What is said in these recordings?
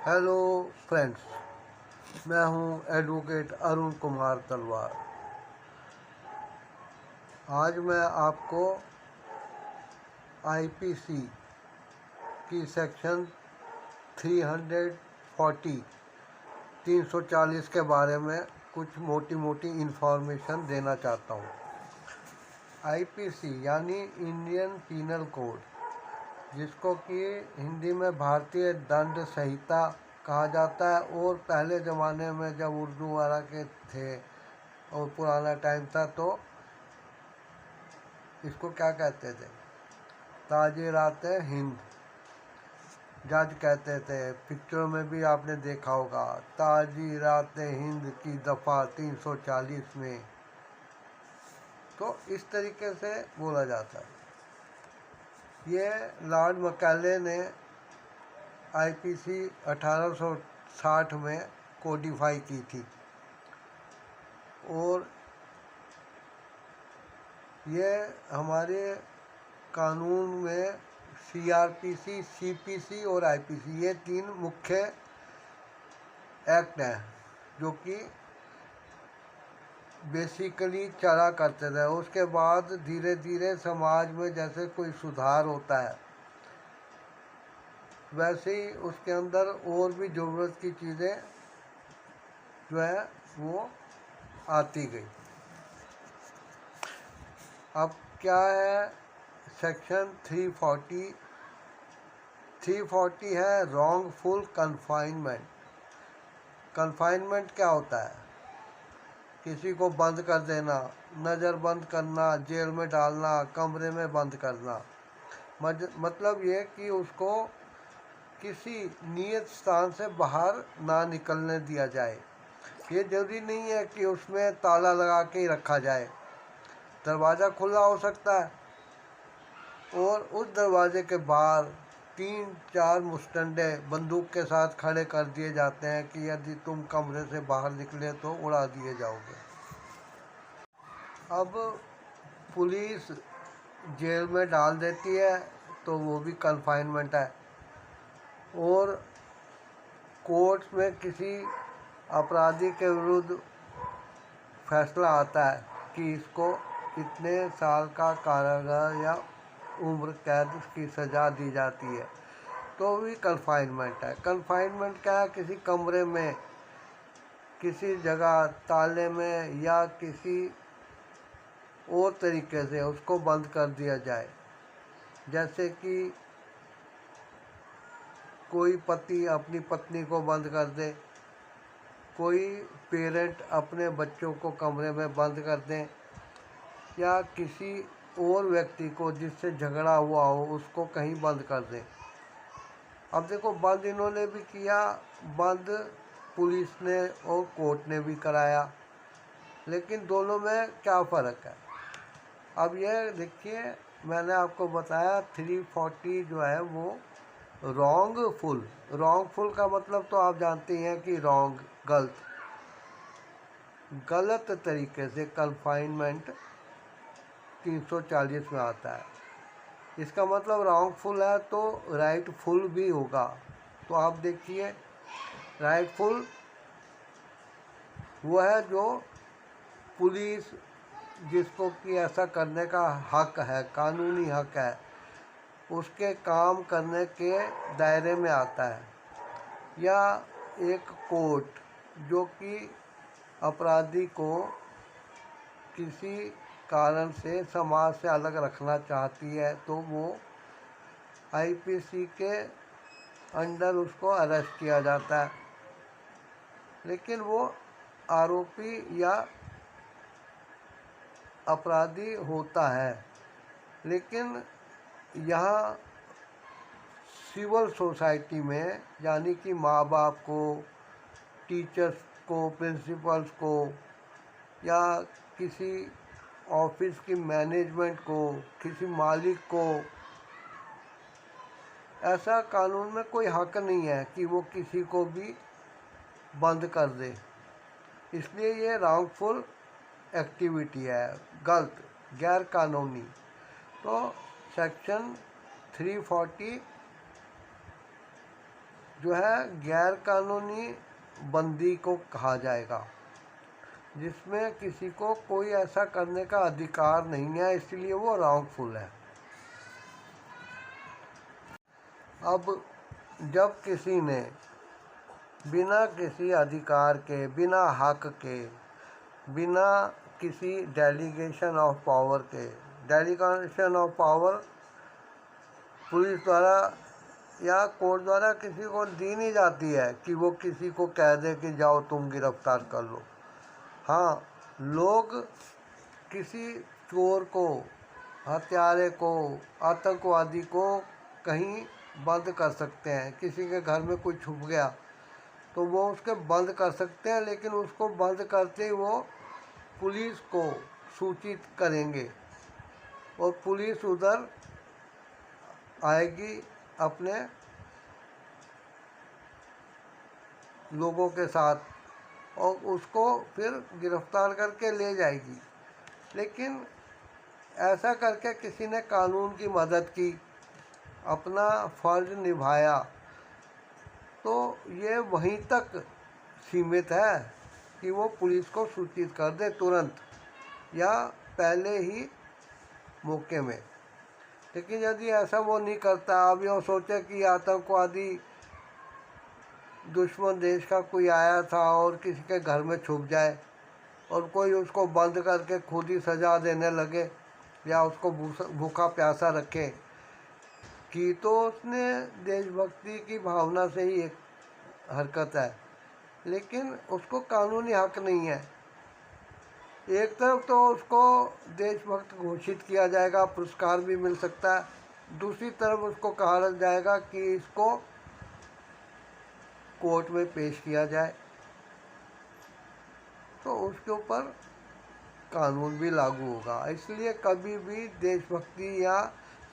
Hello friends, मैं हूं advocate Arun Kumar तलवार। आज मैं आपको आईपीसी की सेक्शन 340 के बारे में कुछ मोटी मोटी इन्फॉर्मेशन देना चाहता हूं। आईपीसी यानी इंडियन पीनल कोड, जिसको कि हिंदी में भारतीय दंड संहिता कहा जाता है। और पहले ज़माने में जब उर्दू वाला के थे और पुराना टाइम था तो इसको क्या कहते थे, ताजीरात हिंद जज कहते थे। पिक्चरों में भी आपने देखा होगा, ताजीरात हिंद की दफ़ा 340 में। तो इस तरीके से बोला जाता है। ये लॉर्ड मैकाले ने आईपीसी 1860 में कोडिफाई की थी और ये हमारे कानून में सीआरपीसी, सीपीसी और आईपीसी, ये तीन मुख्य एक्ट हैं जो कि बेसिकली चला करते थे। उसके बाद धीरे धीरे समाज में जैसे कोई सुधार होता है, वैसे ही उसके अंदर और भी ज़रूरत की चीज़ें जो है वो आती गई। अब क्या है, सेक्शन 340 है रॉन्गफुल कन्फाइनमेंट। कन्फाइनमेंट क्या होता है? किसी को बंद कर देना, नज़र बंद करना, जेल में डालना, कमरे में बंद करना। मतलब ये कि उसको किसी नियत स्थान से बाहर ना निकलने दिया जाए। ये ज़रूरी नहीं है कि उसमें ताला लगा के ही रखा जाए, दरवाज़ा खुला हो सकता है और उस दरवाजे के बाहर 3-4 मुस्टंडे बंदूक के साथ खड़े कर दिए जाते हैं कि यदि तुम कमरे से बाहर निकले तो उड़ा दिए जाओगे। अब पुलिस जेल में डाल देती है तो वो भी कन्फाइनमेंट है। और कोर्ट में किसी अपराधी के विरुद्ध फैसला आता है कि इसको इतने साल का कारागार या उम्र कैद की सज़ा दी जाती है, तो भी कन्फाइनमेंट है। कन्फाइनमेंट क्या है? किसी कमरे में, किसी जगह ताले में या किसी और तरीके से उसको बंद कर दिया जाए। जैसे कि कोई पति अपनी पत्नी को बंद कर दे, कोई पेरेंट अपने बच्चों को कमरे में बंद कर दें, या किसी और व्यक्ति को जिससे झगड़ा हुआ हो उसको कहीं बंद कर दें। अब देखो, बंद इन्होंने भी किया, बंद पुलिस ने और कोर्ट ने भी कराया, लेकिन दोनों में क्या फ़र्क है? अब ये देखिए, मैंने आपको बताया 340 जो है वो रॉन्गफुल का मतलब तो आप जानते हैं कि रॉन्ग, गलत तरीके से कन्फाइनमेंट 340 में आता है। इसका मतलब रॉन्गफुल है तो राइटफुल भी होगा। तो आप देखिए, राइटफुल वो है जो पुलिस जिसको कि ऐसा करने का हक है, कानूनी हक है, उसके काम करने के दायरे में आता है। या एक कोर्ट जो कि अपराधी को किसी कारण से समाज से अलग रखना चाहती है, तो वो आईपीसी के अंडर उसको अरेस्ट किया जाता है। लेकिन वो आरोपी या अपराधी होता है। लेकिन यहाँ सिविल सोसाइटी में, यानी कि माँ बाप को, टीचर्स को, प्रिंसिपल्स को, या किसी ऑफिस की मैनेजमेंट को, किसी मालिक को, ऐसा कानून में कोई हक नहीं है कि वो किसी को भी बंद कर दे। इसलिए ये रॉन्गफुल एक्टिविटी है, गलत, गैर कानूनी। तो सेक्शन 340 जो है गैर कानूनी बंदी को कहा जाएगा, जिसमें किसी को कोई ऐसा करने का अधिकार नहीं है, इसलिए वो रॉन्गफुल है। अब जब किसी ने बिना किसी अधिकार के, बिना हक के, बिना किसी डेलीगेशन ऑफ पावर के, डेलीगेशन ऑफ पावर पुलिस द्वारा या कोर्ट द्वारा किसी को दी नहीं जाती है कि वो किसी को कह दे कि जाओ तुम गिरफ्तार कर लो। हाँ, लोग किसी चोर को, हत्यारे को, आतंकवादी को कहीं बंद कर सकते हैं। किसी के घर में कोई छुप गया तो वो उसके बंद कर सकते हैं, लेकिन उसको बंद करते ही वो पुलिस को सूचित करेंगे और पुलिस उधर आएगी अपने लोगों के साथ और उसको फिर गिरफ्तार करके ले जाएगी। लेकिन ऐसा करके किसी ने कानून की मदद की, अपना फर्ज निभाया, तो ये वहीं तक सीमित है कि वो पुलिस को सूचित कर दे तुरंत या पहले ही मौके में। लेकिन यदि ऐसा वो नहीं करता, अब यूँ सोचे कि आतंकवादी दुश्मन देश का कोई आया था और किसी के घर में छुप जाए और कोई उसको बंद करके खुद ही सज़ा देने लगे या उसको भूखा प्यासा रखे, कि तो उसने देशभक्ति की भावना से ही एक हरकत है, लेकिन उसको कानूनी हक नहीं है। एक तरफ तो उसको देशभक्त घोषित किया जाएगा, पुरस्कार भी मिल सकता है, दूसरी तरफ उसको कहा जाएगा कि इसको कोर्ट में पेश किया जाए, तो उसके ऊपर कानून भी लागू होगा। इसलिए कभी भी देशभक्ति या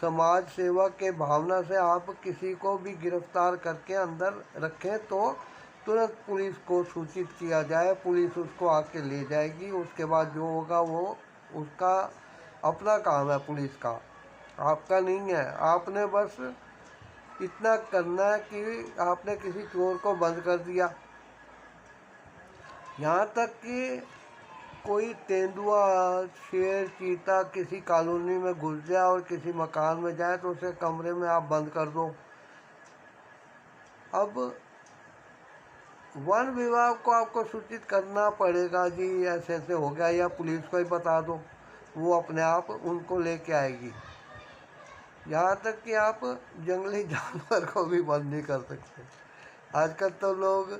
समाज सेवा के भावना से आप किसी को भी गिरफ्तार करके अंदर रखें तो तुरंत पुलिस को सूचित किया जाए, पुलिस उसको आके ले जाएगी। उसके बाद जो होगा वो उसका अपना काम है, पुलिस का, आपका नहीं है। आपने बस इतना करना है कि आपने किसी चोर को बंद कर दिया। यहाँ तक कि कोई तेंदुआ, शेर, चीता किसी कॉलोनी में घुस जाए और किसी मकान में जाए तो उसे कमरे में आप बंद कर दो। अब वन विभाग को आपको सूचित करना पड़ेगा, जी ऐसे ऐसे हो गया, या पुलिस को ही बता दो, वो अपने आप उनको लेके आएगी। यहाँ तक कि आप जंगली जानवर को भी बंद नहीं कर सकते। आजकल तो लोग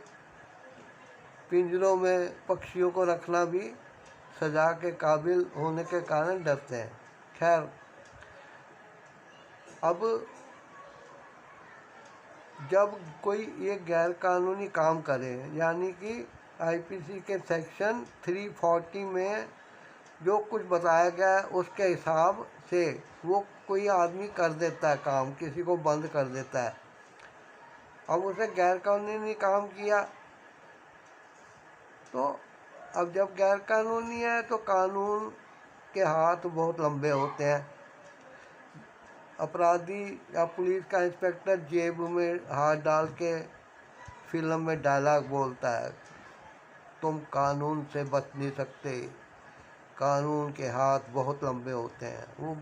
पिंजरों में पक्षियों को रखना भी सजा के काबिल होने के कारण डरते हैं। खैर, अब जब कोई ये गैर कानूनी काम करे, यानी कि आईपीसी के सेक्शन 340 में जो कुछ बताया गया है उसके हिसाब से वो कोई आदमी कर देता है काम, किसी को बंद कर देता है, अब उसे गैर कानूनी काम किया, तो अब जब गैर कानूनी है तो कानून के हाथ बहुत लंबे होते हैं। अपराधी या पुलिस का इंस्पेक्टर जेब में हाथ डाल के फिल्म में डायलॉग बोलता है, तुम कानून से बच नहीं सकते, कानून के हाथ बहुत लंबे होते हैं। वो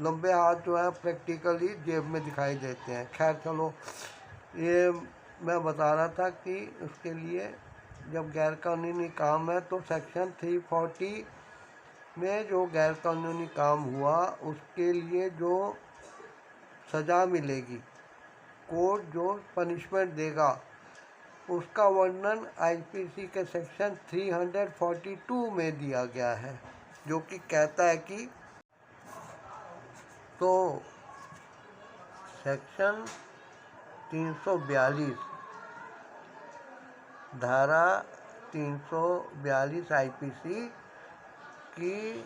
लंबे हाथ जो है प्रैक्टिकली जेब में दिखाई देते हैं। खैर चलो, ये मैं बता रहा था कि उसके लिए जब गैर कानूनी काम है तो सेक्शन 340 में जो गैर कानूनी काम हुआ उसके लिए जो सज़ा मिलेगी, कोर्ट जो पनिशमेंट देगा, उसका वर्णन आईपीसी के सेक्शन 342 में दिया गया है, जो कि कहता है कि तो सेक्शन 342 धारा 342 आईपीसी की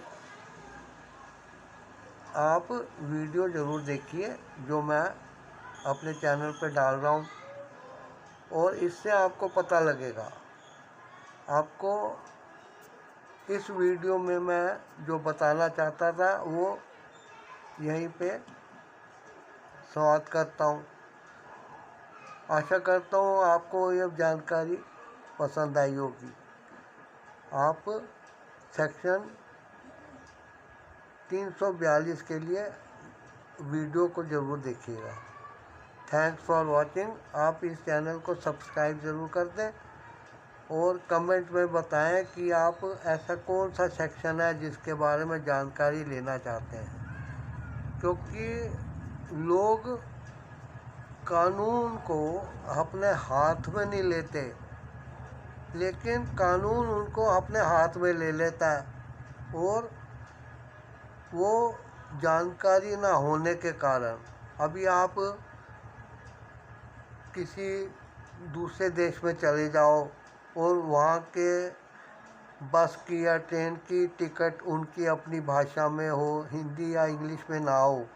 आप वीडियो ज़रूर देखिए जो मैं अपने चैनल पर डाल रहा हूँ, और इससे आपको पता लगेगा। आपको इस वीडियो में मैं जो बताना चाहता था वो यहीं पे समाप्त करता हूँ। आशा करता हूँ आपको यह जानकारी पसंद आई होगी। आप सेक्शन 342 के लिए वीडियो को ज़रूर देखिएगा। Thanks for watching. आप इस चैनल को सब्सक्राइब ज़रूर कर दें और कमेंट में बताएं कि आप ऐसा कौन सा सेक्शन है जिसके बारे में जानकारी लेना चाहते हैं, क्योंकि लोग कानून को अपने हाथ में नहीं लेते, लेकिन कानून उनको अपने हाथ में ले लेता है और वो जानकारी ना होने के कारण अभी आप किसी दूसरे देश में चले जाओ और वहाँ के बस की या ट्रेन की टिकट उनकी अपनी भाषा में हो, हिंदी या इंग्लिश में ना हो,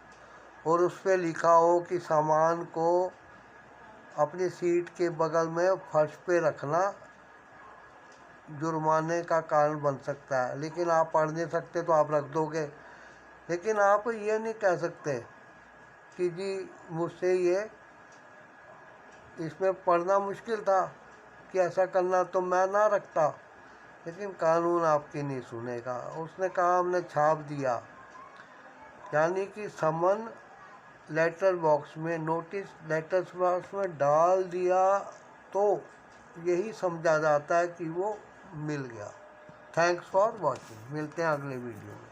और उस पर लिखा हो कि सामान को अपनी सीट के बगल में फर्श पे रखना जुर्माने का कारण बन सकता है। लेकिन आप पढ़ नहीं सकते तो आप रख दोगे, लेकिन आप ये नहीं कह सकते कि जी मुझसे ये इसमें पढ़ना मुश्किल था कि ऐसा करना तो मैं ना रखता, लेकिन कानून आपकी नहीं सुनेगा। उसने कहा हमने छाप दिया, यानी कि समन लेटर बॉक्स में, नोटिस लेटर बॉक्स में डाल दिया तो यही समझा जाता है कि वो मिल गया। Thanks for watching. मिलते हैं अगले वीडियो में।